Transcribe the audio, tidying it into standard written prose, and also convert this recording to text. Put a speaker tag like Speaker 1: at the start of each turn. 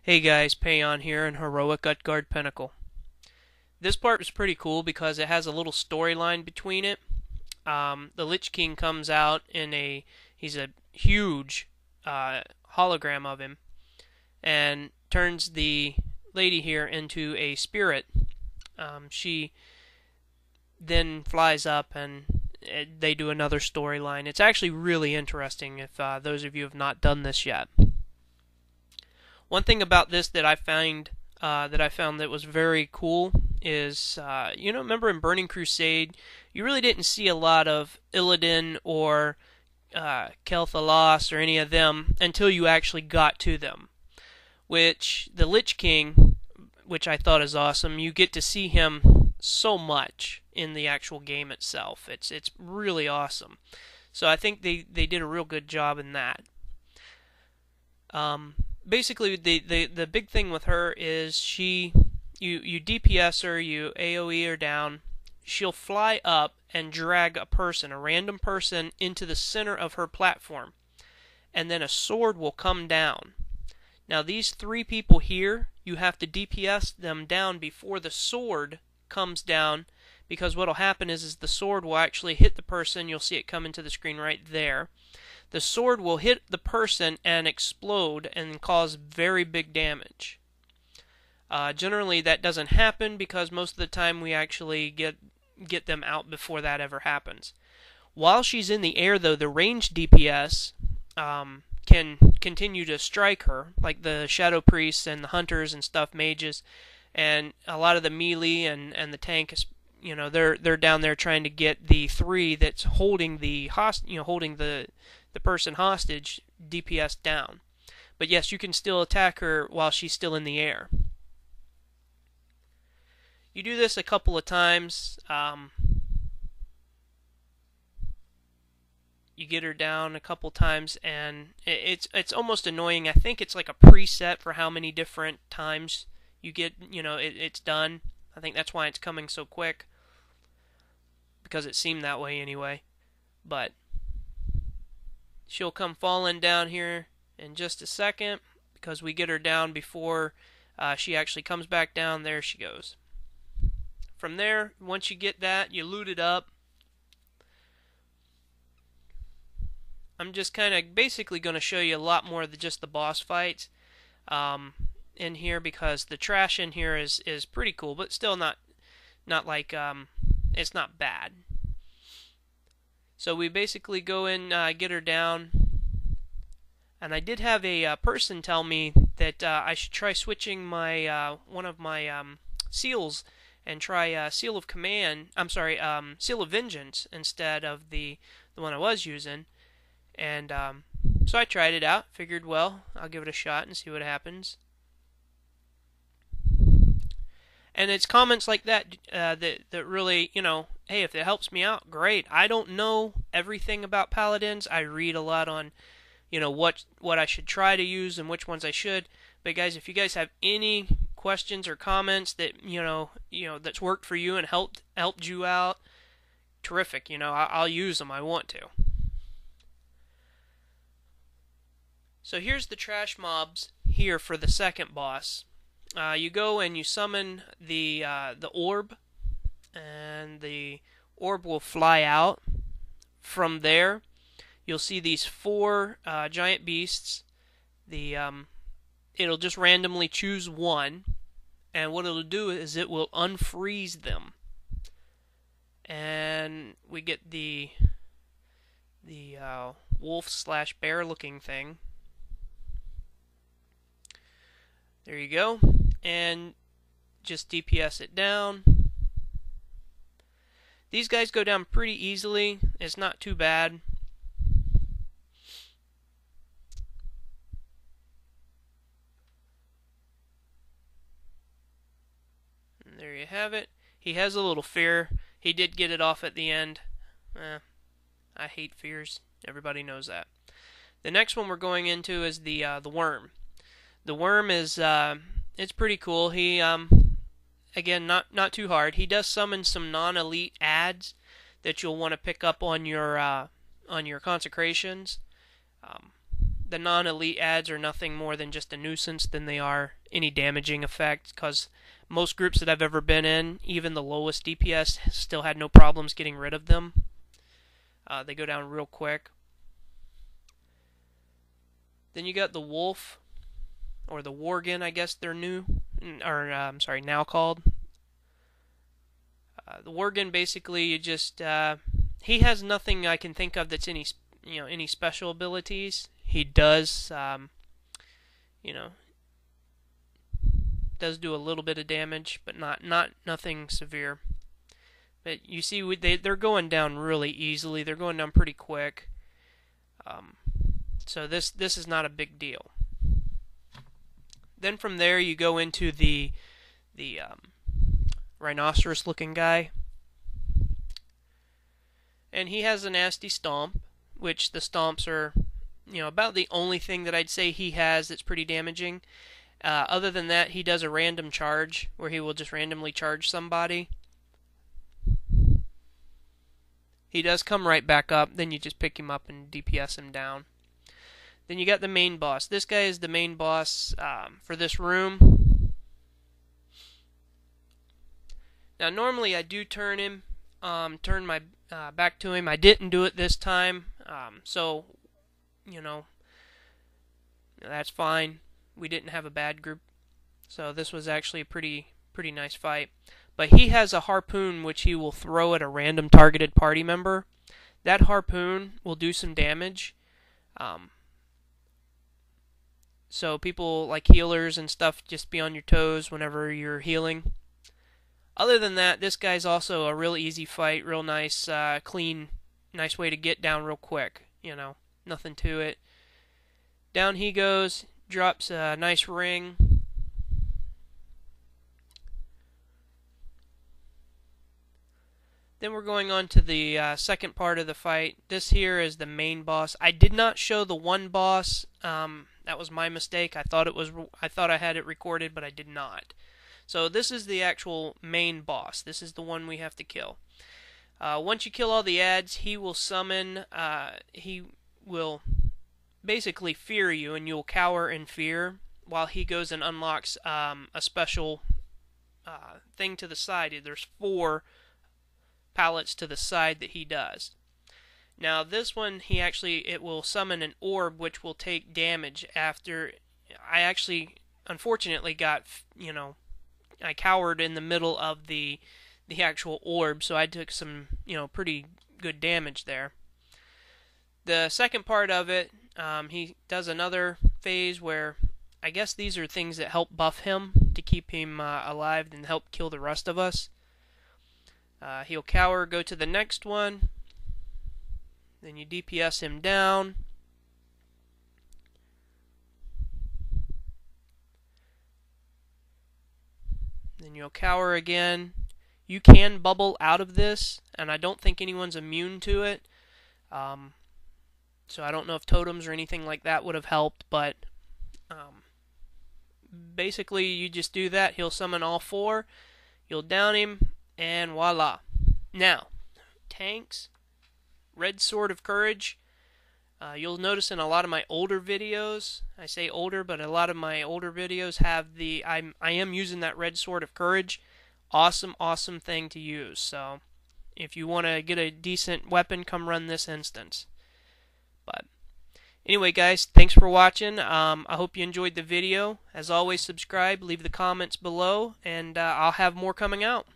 Speaker 1: Hey guys, Paion here in Heroic Utgard Pinnacle. This part is pretty cool because it has a little storyline between it. The Lich King comes out he's a huge hologram of him and turns the lady here into a spirit. She then flies up and they do another storyline. It's actually really interesting if those of you have not done this yet. One thing about this that I found that was very cool is remember in Burning Crusade you really didn't see a lot of Illidan or Kel'Thalas or any of them until you actually got to them. Which the Lich King, which I thought is awesome, you get to see him so much in the actual game itself. It's really awesome. So I think they did a real good job in that. Basically, the big thing with her is you DPS her, you AoE her down, she'll fly up and drag a random person, into the center of her platform, and then a sword will come down. Now these three people here, you have to DPS them down before the sword comes down, because what will happen is the sword will actually hit the person. You'll see it come into the screen right there. The sword will hit the person and explode and cause very big damage. Generally that doesn't happen because most of the time we actually get them out before that ever happens. While she's in the air though, the ranged DPS can continue to strike her, like the Shadow Priests and the Hunters and stuff, mages, and a lot of the melee and the tank is, they're down there trying to get the three that's holding the person hostage DPS down. But yes, you can still attack her while she's still in the air. You do this a couple of times. You get her down a couple times, and it's almost annoying. I think it's like a preset for how many different times you get. It's done. I think that's why it's coming so quick, because it seemed that way anyway. But she'll come falling down here in just a second, because we get her down before she actually comes back down. There she goes. From there, once you get that, you loot it up. I'm just kind of basically going to show you a lot more than just the boss fights in here, because the trash in here is pretty cool, but still not like it's not bad. So we basically go in, get her down, and I did have a person tell me that I should try switching my one of my seals and try Seal of Command. Seal of Vengeance instead of the one I was using. And so I tried it out. Figured, well, I'll give it a shot and see what happens. And it's comments like that that really, hey, if it helps me out, great. I don't know everything about paladins. I read a lot on, what I should try to use and which ones I should. But guys, if you guys have any questions or comments that that's worked for you and helped you out, terrific. I'll use them. I want to. So here's the trash mobs here for the second boss. You go and you summon the orb, and the orb will fly out. From there, you'll see these four giant beasts. It'll just randomly choose one, and what it'll do is it will unfreeze them. And we get the wolf/bear looking thing. There you go, and just DPS it down. These guys go down pretty easily. It's not too bad. And there you have it. He has a little fear. He did get it off at the end. I hate fears. Everybody knows that. The next one we're going into is the worm. The worm is it's pretty cool. He again, not too hard. He does summon some non-elite ads that you'll want to pick up on your consecrations. the non-elite ads are nothing more than just a nuisance than they are any damaging effect, because most groups that I've ever been in, even the lowest DPS, still had no problems getting rid of them. They go down real quick. Then you got the Wolf, or the Worgen, I guess they're new, or I'm sorry, now called. The Worgen, basically, you just he has nothing I can think of that's any special abilities. He does does do a little bit of damage, but nothing severe. But you see, they're going down really easily. They're going down pretty quick. So this is not a big deal. Then from there you go into the rhinoceros-looking guy, and he has a nasty stomp, which the stomps are about the only thing that I'd say he has that's pretty damaging. Other than that, he does a random charge where he will just randomly charge somebody. He does come right back up, then you just pick him up and DPS him down. Then you got the main boss. This guy is the main boss for this room. Now normally I do turn him, turn my back to him. I didn't do it this time, so that's fine. We didn't have a bad group, so this was actually a pretty nice fight. But he has a harpoon which he will throw at a random targeted party member. That harpoon will do some damage. So people like healers and stuff, just be on your toes whenever you're healing. Other than that, this guy's also a real easy fight, real nice, clean, nice way to get down real quick. Nothing to it. Down he goes, drops a nice ring. Then we're going on to the second part of the fight. This here is the main boss. I did not show the one boss. That was my mistake. I thought I had it recorded, but I did not. So this is the actual main boss. This is the one we have to kill. Once you kill all the ads, he will summon. He will basically fear you, and you'll cower in fear while he goes and unlocks a special thing to the side. There's 4 pallets to the side that he does. Now this one, it will summon an orb which will take damage after. I actually, unfortunately, got I cowered in the middle of the actual orb, so I took some pretty good damage there. The second part of it, he does another phase where I guess these are things that help buff him to keep him alive and help kill the rest of us. He'll cower, go to the next one, then you DPS him down. Then you'll cower again. You can bubble out of this, and I don't think anyone's immune to it. So I don't know if totems or anything like that would have helped, but basically you just do that. He'll summon all 4. You'll down him, and voila. Now, tanks, Red Sword of Courage. You'll notice in a lot of my older videos, I say older, but a lot of my older videos have I am using that Red Sword of Courage. Awesome thing to use. So, if you want to get a decent weapon, come run this instance. But anyway, guys, thanks for watching. I hope you enjoyed the video. As always, subscribe, leave the comments below, and I'll have more coming out.